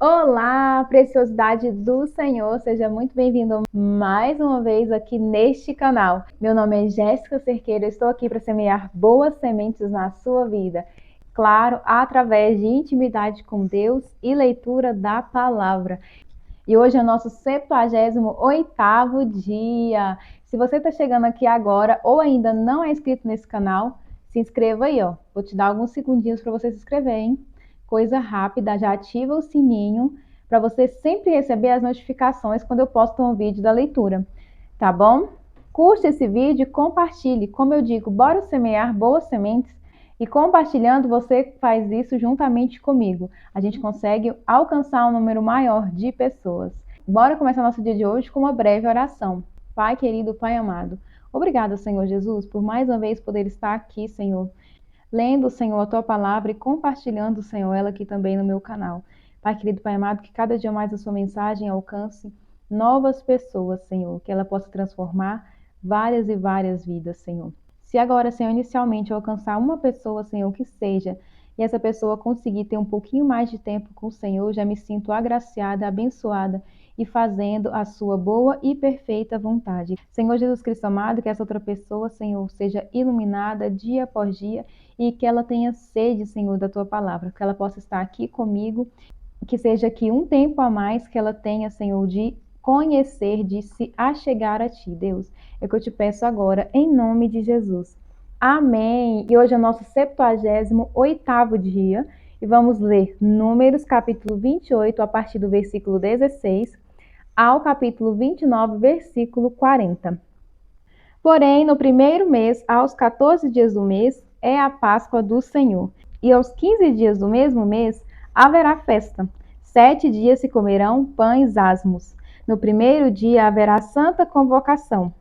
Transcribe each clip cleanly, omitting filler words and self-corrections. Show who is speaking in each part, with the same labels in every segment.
Speaker 1: Olá, preciosidade do Senhor, seja muito bem-vindo mais uma vez aqui neste canal. Meu nome é Jéssica Cerqueira, eu estou aqui para semear boas sementes na sua vida. Claro, através de intimidade com Deus e leitura da palavra. E hoje é o nosso 78º dia. Se você está chegando aqui agora ou ainda não é inscrito nesse canal, se inscreva aí, ó. Vou te dar alguns segundinhos para você se inscrever, hein? Coisa rápida, já ativa o sininho para você sempre receber as notificações quando eu posto um vídeo da leitura, tá bom? Curte esse vídeo e compartilhe. Como eu digo, bora semear boas sementes e compartilhando você faz isso juntamente comigo. A gente consegue alcançar um número maior de pessoas. Bora começar nosso dia de hoje com uma breve oração. Pai querido, Pai amado, obrigada, Senhor Jesus, por mais uma vez poder estar aqui, Senhor, lendo, Senhor, a Tua palavra e compartilhando, Senhor, ela aqui também no meu canal. Pai querido, Pai amado, que cada dia mais a Sua mensagem alcance novas pessoas, Senhor, que ela possa transformar várias e várias vidas, Senhor. Se agora, Senhor, inicialmente eu alcançar uma pessoa, Senhor, que seja, e essa pessoa conseguir ter um pouquinho mais de tempo com o Senhor, já me sinto agraciada, abençoada e fazendo a sua boa e perfeita vontade. Senhor Jesus Cristo amado, que essa outra pessoa, Senhor, seja iluminada dia após dia e que ela tenha sede, Senhor, da tua palavra, que ela possa estar aqui comigo, que seja aqui um tempo a mais que ela tenha, Senhor, de conhecer, de se achegar a ti, Deus. É o que eu te peço agora, em nome de Jesus. Amém! E hoje é o nosso 78º dia e vamos ler Números capítulo 28, a partir do versículo 16 ao capítulo 29, versículo 40. Porém, no primeiro mês, aos 14 dias do mês, é a Páscoa do Senhor. E aos 15 dias do mesmo mês haverá festa. 7 dias se comerão pães asmos. No primeiro dia haverá santa convocação.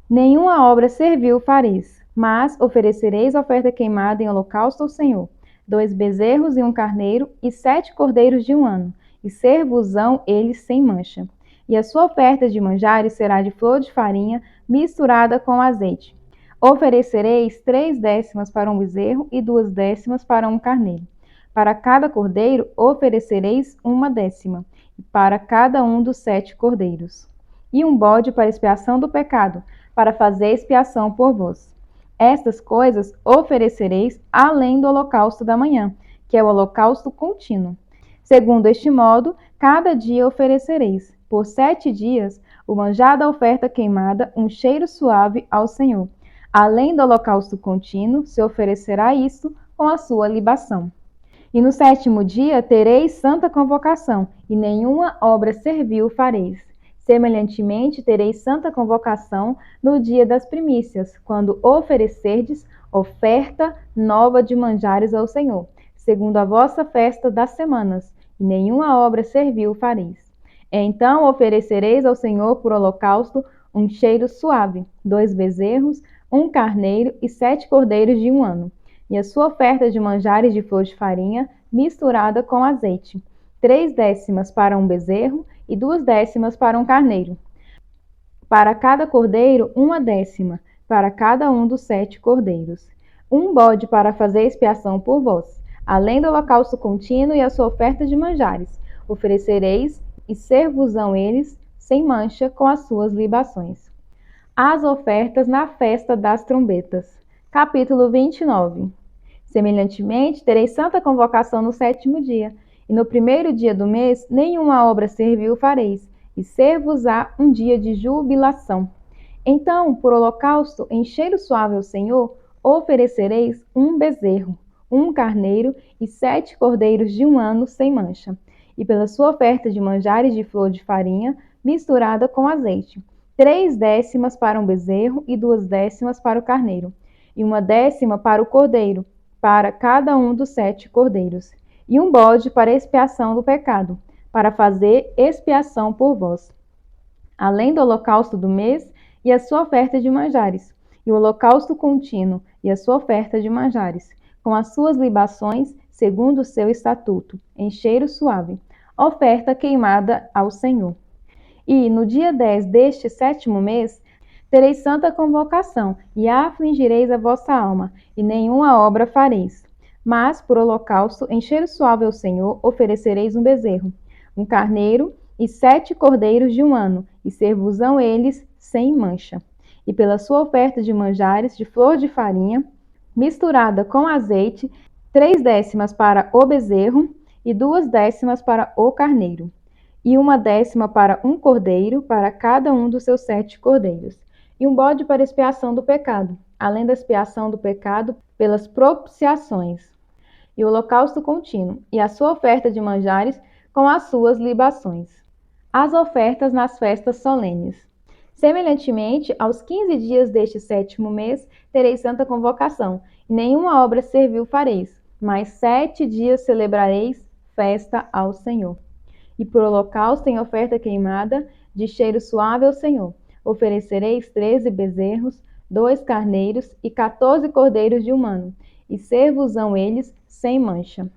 Speaker 1: Nenhuma obra servil fareis, mas oferecereis oferta queimada em holocausto ao Senhor, 2 bezerros e um carneiro, e 7 cordeiros de um ano, e ser-vos-ão eles sem mancha. E a sua oferta de manjares será de flor de farinha misturada com azeite. Oferecereis 3 décimas para um bezerro e 2 décimas para um carneiro. Para cada cordeiro oferecereis 1 décima, e para cada um dos 7 cordeiros. E um bode para expiação do pecado, para fazer expiação por vós. Estas coisas oferecereis além do holocausto da manhã, que é o holocausto contínuo. Segundo este modo, cada dia oferecereis, por 7 dias, o manjar da oferta queimada, um cheiro suave ao Senhor. Além do holocausto contínuo, se oferecerá isto com a sua libação. E no 7º dia tereis santa convocação, e nenhuma obra servil fareis. Semelhantemente, tereis santa convocação no dia das primícias, quando oferecerdes oferta nova de manjares ao Senhor, segundo a vossa festa das semanas, e nenhuma obra servil fareis. Então oferecereis ao Senhor por holocausto um cheiro suave, 2 bezerros, um carneiro e 7 cordeiros de um ano, e a sua oferta de manjares de flor de farinha misturada com azeite, 3 décimas para um bezerro e 2 décimas para um carneiro. Para cada cordeiro, 1 décima, para cada um dos 7 cordeiros. Um bode para fazer expiação por vós, além do holocausto contínuo e a sua oferta de manjares. Oferecereis e ser-vos-ão eles sem mancha com as suas libações. As ofertas na festa das trombetas. Capítulo 29. Semelhantemente, tereis santa convocação no 7º dia, e no primeiro dia do mês nenhuma obra servil fareis, e ser-vos-á um dia de jubilação. Então, por holocausto em cheiro suave ao Senhor, oferecereis 1 bezerro, um carneiro e 7 cordeiros de um ano sem mancha, e pela sua oferta de manjares de flor de farinha misturada com azeite, 3 décimas para um bezerro e 2 décimas para o carneiro, e 1 décima para o cordeiro, para cada um dos 7 cordeiros, e um bode para expiação do pecado, para fazer expiação por vós. Além do holocausto do mês e a sua oferta de manjares, e o holocausto contínuo e a sua oferta de manjares, com as suas libações, segundo o seu estatuto, em cheiro suave, oferta queimada ao Senhor. E no dia 10 deste 7º mês, tereis santa convocação, e afligireis a vossa alma, e nenhuma obra fareis. Mas, por holocausto, em cheiro suave ao Senhor, oferecereis um bezerro, um carneiro e 7 cordeiros de 1 ano, e ser-vos-ão eles sem mancha. E pela sua oferta de manjares de flor de farinha, misturada com azeite, 3/10 para o bezerro, e 2/10 para o carneiro, e 1/10 para um cordeiro, para cada um dos seus 7 cordeiros, e um bode para expiação do pecado, além da expiação do pecado pelas propiciações, e o holocausto contínuo, e a sua oferta de manjares com as suas libações. As ofertas nas festas solenes. Semelhantemente, aos 15 dias deste 7º mês, tereis santa convocação, e nenhuma obra servil fareis, mas 7 dias celebrareis festa ao Senhor. E por holocausto em oferta queimada, de cheiro suave ao Senhor, oferecereis 13 bezerros, 2 carneiros e 14 cordeiros de 1 ano, e ser-vos-ão eles sem mancha.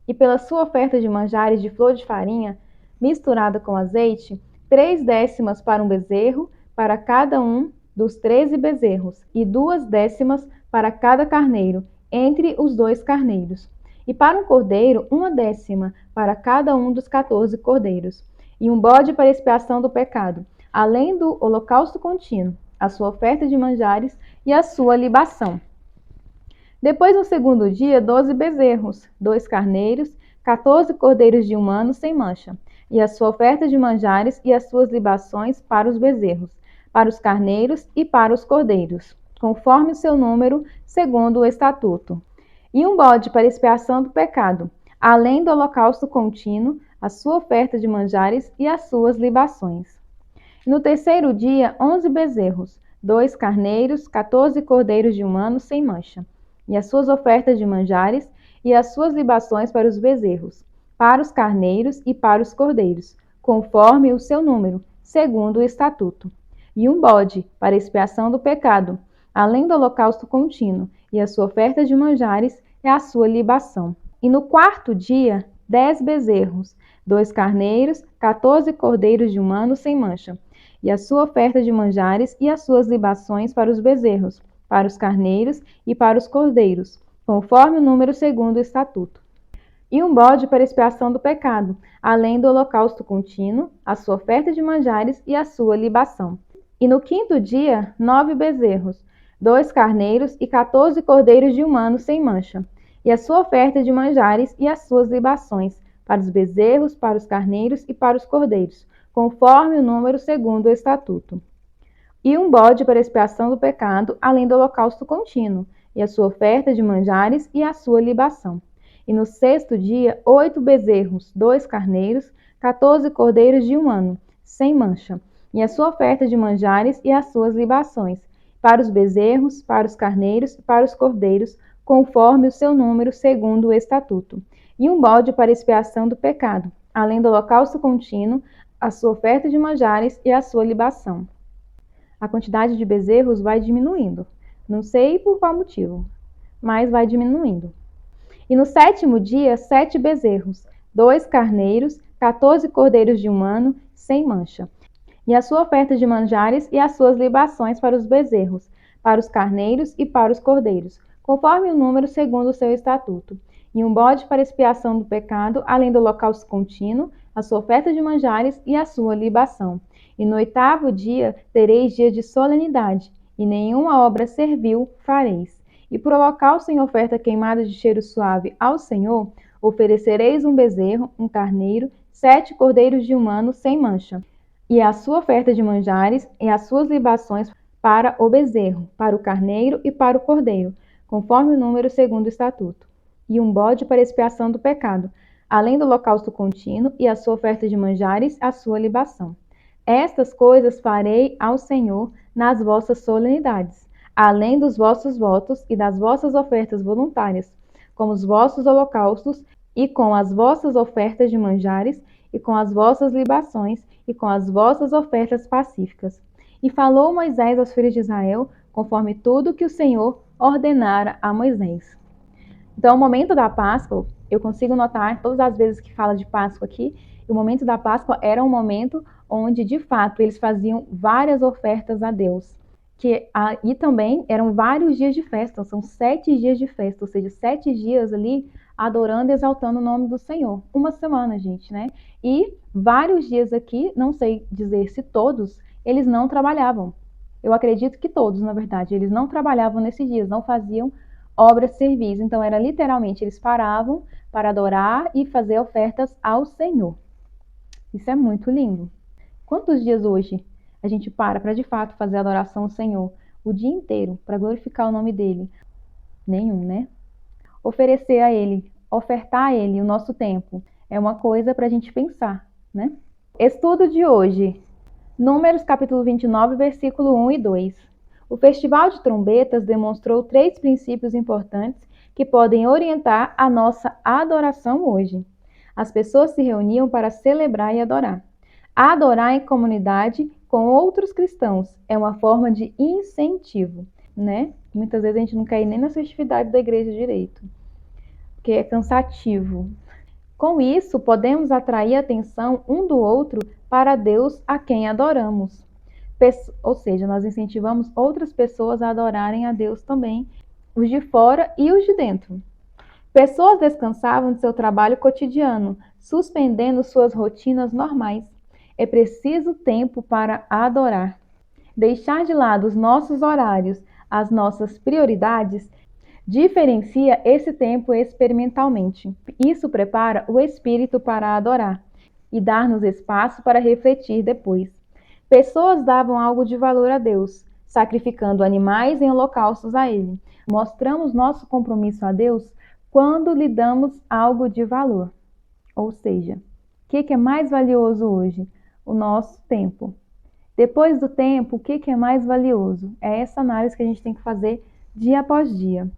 Speaker 1: E pela sua oferta de manjares de flor de farinha, misturada com azeite, 3/10 para um bezerro, para cada um dos 13 bezerros, e 2/10 para cada carneiro, entre os 2 carneiros. E para um cordeiro, 1/10 para cada um dos 14 cordeiros, e um bode para expiação do pecado, além do holocausto contínuo, a sua oferta de manjares e a sua libação. Depois, no 2º dia, 12 bezerros, 2 carneiros, 14 cordeiros de 1 ano sem mancha, e a sua oferta de manjares e as suas libações para os bezerros, para os carneiros e para os cordeiros, conforme o seu número, segundo o estatuto. E um bode para expiação do pecado, além do holocausto contínuo, a sua oferta de manjares e as suas libações. E no 3º dia, 11 bezerros, 2 carneiros, 14 cordeiros de 1 ano sem mancha, e as suas ofertas de manjares e as suas libações para os bezerros, para os carneiros e para os cordeiros, conforme o seu número, segundo o estatuto. E um bode para expiação do pecado, além do holocausto contínuo, e a sua oferta de manjares e a sua libação. E no 4º dia, 10 bezerros, 2 carneiros, 14 cordeiros de 1 ano sem mancha, e a sua oferta de manjares e as suas libações para os bezerros, para os carneiros e para os cordeiros, conforme o número segundo o estatuto. E um bode para expiação do pecado, além do holocausto contínuo, a sua oferta de manjares e a sua libação. E no 5º dia, 9 bezerros, 2 carneiros e 14 cordeiros de 1 ano sem mancha, e a sua oferta de manjares e as suas libações, para os bezerros, para os carneiros e para os cordeiros, conforme o número segundo o estatuto. E um bode para expiação do pecado, além do holocausto contínuo, e a sua oferta de manjares e a sua libação. E no 6º dia, 8 bezerros, 2 carneiros, 14 cordeiros de 1 ano, sem mancha, e a sua oferta de manjares e as suas libações, para os bezerros, para os carneiros e para os cordeiros, conforme o seu número, segundo o estatuto. E um bode para expiação do pecado, além do holocausto contínuo, a sua oferta de manjares e a sua libação. A quantidade de bezerros vai diminuindo. Não sei por qual motivo, mas vai diminuindo. E no 7º dia, 7 bezerros, 2 carneiros, 14 cordeiros de 1 ano, sem mancha, e a sua oferta de manjares e as suas libações para os bezerros, para os carneiros e para os cordeiros, conforme o número segundo o seu estatuto. E um bode para expiação do pecado, além do holocausto contínuo, a sua oferta de manjares e a sua libação. E no 8º dia tereis dia de solenidade, e nenhuma obra servil fareis. E por holocausto em oferta queimada de cheiro suave ao Senhor, oferecereis um bezerro, um carneiro, 7 cordeiros de 1 ano sem mancha, e a sua oferta de manjares e as suas libações para o bezerro, para o carneiro e para o cordeiro, conforme o número segundo o estatuto. E um bode para expiação do pecado, além do holocausto contínuo e a sua oferta de manjares, a sua libação. Estas coisas farei ao Senhor nas vossas solenidades, além dos vossos votos e das vossas ofertas voluntárias, com os vossos holocaustos e com as vossas ofertas de manjares e com as vossas libações e com as vossas ofertas pacíficas. E falou Moisés aos filhos de Israel, conforme tudo que o Senhor ordenara a Moisés. Então, o momento da Páscoa, eu consigo notar todas as vezes que fala de Páscoa aqui, o momento da Páscoa era um momento onde, de fato, eles faziam várias ofertas a Deus. E também eram vários dias de festa, são 7 dias de festa, ou seja, 7 dias ali adorando e exaltando o nome do Senhor. Uma semana, gente, né? E vários dias aqui, não sei dizer se todos, eles não trabalhavam. Eu acredito que todos, na verdade, eles não trabalhavam nesses dias, não faziam obras de serviço. Então, era literalmente, eles paravam para adorar e fazer ofertas ao Senhor. Isso é muito lindo. Quantos dias hoje a gente para de fato fazer adoração ao Senhor? O dia inteiro, para glorificar o nome dele? Nenhum, né? Oferecer a ele, ofertar a ele o nosso tempo, é uma coisa para a gente pensar, né? Estudo de hoje. Números capítulo 29, versículo 1 e 2. O Festival de Trombetas demonstrou 3 princípios importantes que podem orientar a nossa adoração hoje. As pessoas se reuniam para celebrar e adorar. Adorar em comunidade com outros cristãos é uma forma de incentivo, né? Muitas vezes a gente não quer ir nem nas festividades da igreja direito, porque é cansativo. Com isso, podemos atrair a atenção um do outro para Deus a quem adoramos. Ou seja, nós incentivamos outras pessoas a adorarem a Deus também, os de fora e os de dentro. Pessoas descansavam de seu trabalho cotidiano, suspendendo suas rotinas normais. É preciso tempo para adorar. Deixar de lado os nossos horários, as nossas prioridades, diferencia esse tempo experimentalmente. Isso prepara o espírito para adorar e dar-nos espaço para refletir depois. Pessoas davam algo de valor a Deus, sacrificando animais em holocaustos a Ele. Mostramos nosso compromisso a Deus quando lhe damos algo de valor. Ou seja, o que é mais valioso hoje? O nosso tempo. Depois do tempo, o que é mais valioso? É essa análise que a gente tem que fazer dia após dia.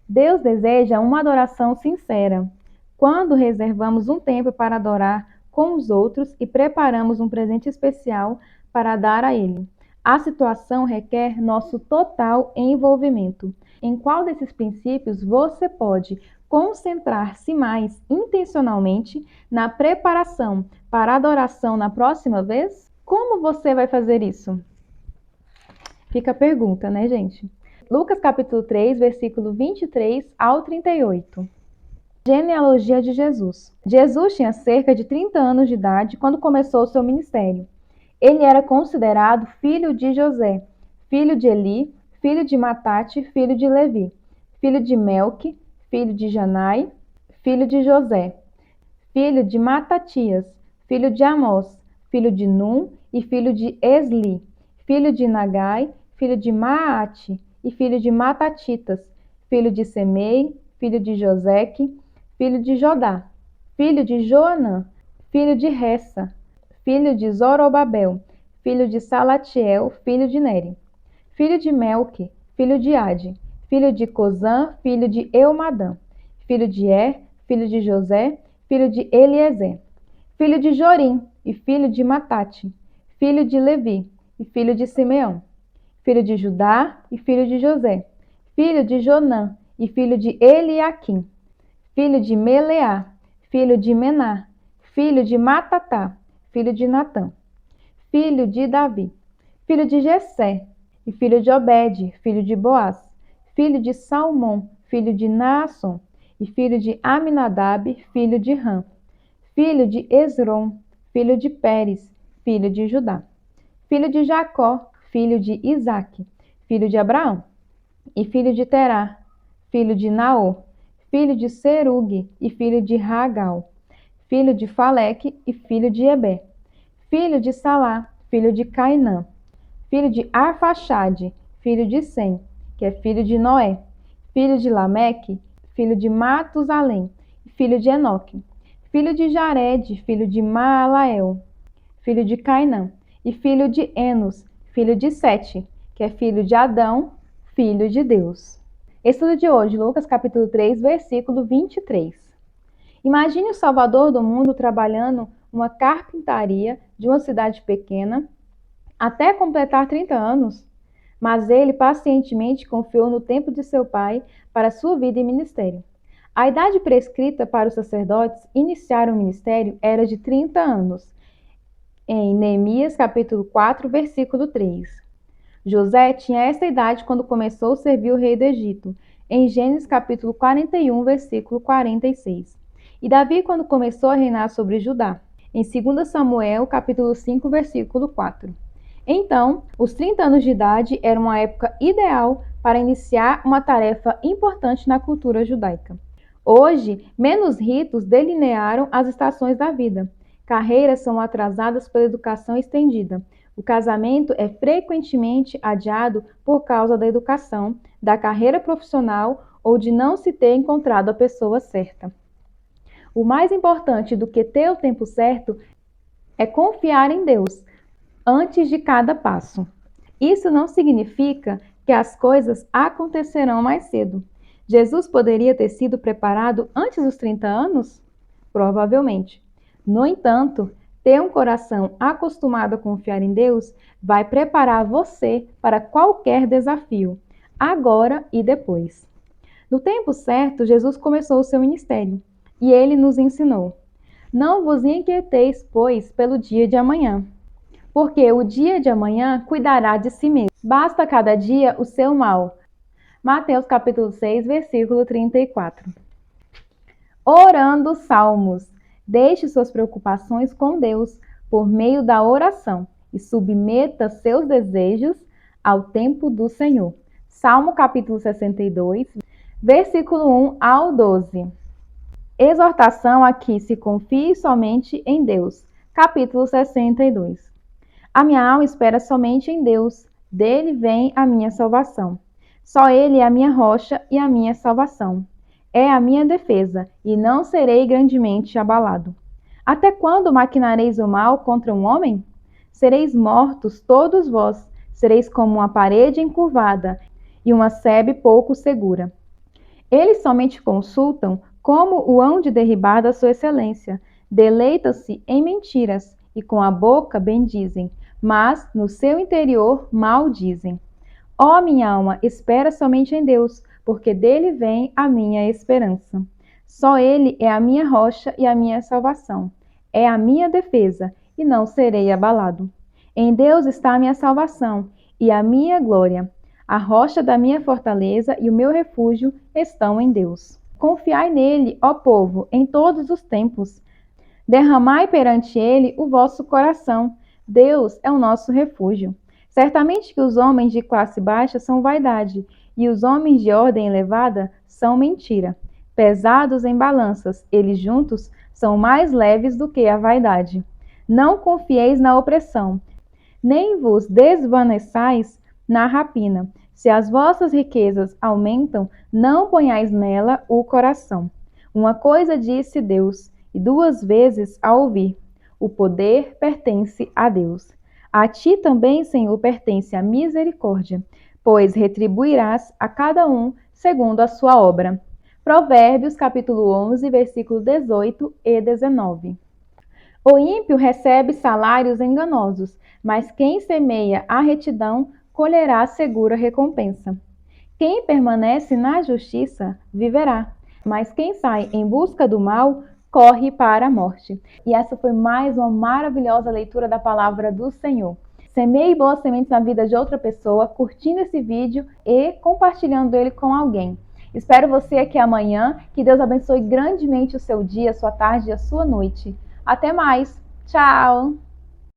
Speaker 1: Deus deseja uma adoração sincera. Quando reservamos um tempo para adorar com os outros e preparamos um presente especial para dar a Ele, a situação requer nosso total envolvimento. Em qual desses princípios você pode concentrar-se mais intencionalmente na preparação para a adoração na próxima vez? Como você vai fazer isso? Fica a pergunta, né, gente? Lucas capítulo 3, versículo 23 ao 38. Genealogia de Jesus. Jesus tinha cerca de 30 anos de idade quando começou seu ministério. Ele era considerado filho de José, filho de Eli, filho de Matate, filho de Levi, filho de Melque, filho de Janai, filho de José, filho de Matatias, filho de Amós, filho de Num e filho de Esli, filho de Nagai, filho de Maate e filho de Matatitas, filho de Semei, filho de Joseque, filho de Jodá, filho de Joanã, filho de Ressa, filho de Zorobabel, filho de Salatiel, filho de Neri, filho de Melque, filho de Ade, filho de Cozã, filho de Eumadã, filho de filho de José, filho de Eliezer, filho de Jorim e filho de Matate, filho de Levi e filho de Simeão, filho de Judá e filho de José, filho de Jonã e filho de Eliaquim, filho de Meleá, filho de Mená, filho de Matatá, filho de Natã, filho de Davi, filho de Jessé e filho de Obed, filho de Boaz, filho de Salmão, filho de Naasson e filho de Aminadab, filho de Ram, filho de Esrom, filho de Pérez, filho de Judá, filho de Jacó, filho de Isaque, filho de Abraão, e filho de Terá, filho de Naor, filho de Serugue e filho de Ragal, filho de Faleque e filho de Eber, filho de Salá, filho de Cainã, filho de Arfaxade, filho de Sem, que é filho de Noé, filho de Lameque, filho de Matusalém, filho de Enoque, filho de Jared, filho de Maalael, filho de Cainã, e filho de Enos, filho de Sete, que é filho de Adão, filho de Deus. Estudo de hoje, Lucas capítulo 3, versículo 23. Imagine o Salvador do mundo trabalhando uma carpintaria de uma cidade pequena até completar 30 anos, mas ele pacientemente confiou no tempo de seu pai para sua vida e ministério. A idade prescrita para os sacerdotes iniciar o ministério era de 30 anos, em Neemias capítulo 4, versículo 3. José tinha essa idade quando começou a servir o rei do Egito. em Gênesis capítulo 41, versículo 46. E Davi, quando começou a reinar sobre Judá, em 2 Samuel capítulo 5, versículo 4. Então, os 30 anos de idade eram uma época ideal para iniciar uma tarefa importante na cultura judaica. Hoje, menos ritos delinearam as estações da vida. Carreiras são atrasadas pela educação estendida. O casamento é frequentemente adiado por causa da educação, da carreira profissional ou de não se ter encontrado a pessoa certa. O mais importante do que ter o tempo certo é confiar em Deus antes de cada passo. Isso não significa que as coisas acontecerão mais cedo. Jesus poderia ter sido preparado antes dos 30 anos? Provavelmente. No entanto, ter um coração acostumado a confiar em Deus vai preparar você para qualquer desafio, agora e depois. No tempo certo, Jesus começou o seu ministério e ele nos ensinou: não vos inquieteis, pois, pelo dia de amanhã, porque o dia de amanhã cuidará de si mesmo. Basta cada dia o seu mal. Mateus capítulo 6, versículo 34. Orando salmos. Deixe suas preocupações com Deus por meio da oração e submeta seus desejos ao tempo do Senhor. Salmo capítulo 62, versículo 1 ao 12. Exortação a que se confie somente em Deus. Capítulo 62. A minha alma espera somente em Deus, dele vem a minha salvação. Só ele é a minha rocha e a minha salvação. É a minha defesa, e não serei grandemente abalado. Até quando maquinareis o mal contra um homem? Sereis mortos todos vós, sereis como uma parede encurvada e uma sebe pouco segura. Eles somente consultam como o hão de derribar da sua excelência, deleitam-se em mentiras e com a boca bendizem, mas no seu interior maldizem. Ó minha alma, espera somente em Deus, porque dele vem a minha esperança. Só ele é a minha rocha e a minha salvação. É a minha defesa, e não serei abalado. Em Deus está a minha salvação e a minha glória. A rocha da minha fortaleza e o meu refúgio estão em Deus. Confiai nele, ó povo, em todos os tempos. Derramai perante ele o vosso coração. Deus é o nosso refúgio. Certamente que os homens de classe baixa são vaidade, e os homens de ordem elevada são mentira. Pesados em balanças, eles juntos são mais leves do que a vaidade. Não confieis na opressão, nem vos desvaneçais na rapina. Se as vossas riquezas aumentam, não ponhais nela o coração. Uma coisa disse Deus, e 2 vezes a ouvir: o poder pertence a Deus. A ti também, Senhor, pertence a misericórdia, pois retribuirás a cada um segundo a sua obra. Provérbios capítulo 11, versículos 18 e 19. O ímpio recebe salários enganosos, mas quem semeia a retidão colherá segura recompensa. Quem permanece na justiça viverá, mas quem sai em busca do mal corre para a morte. E essa foi mais uma maravilhosa leitura da palavra do Senhor. Semeie boas sementes na vida de outra pessoa, curtindo esse vídeo e compartilhando ele com alguém. Espero você aqui amanhã. Que Deus abençoe grandemente o seu dia, a sua tarde e a sua noite. Até mais. Tchau!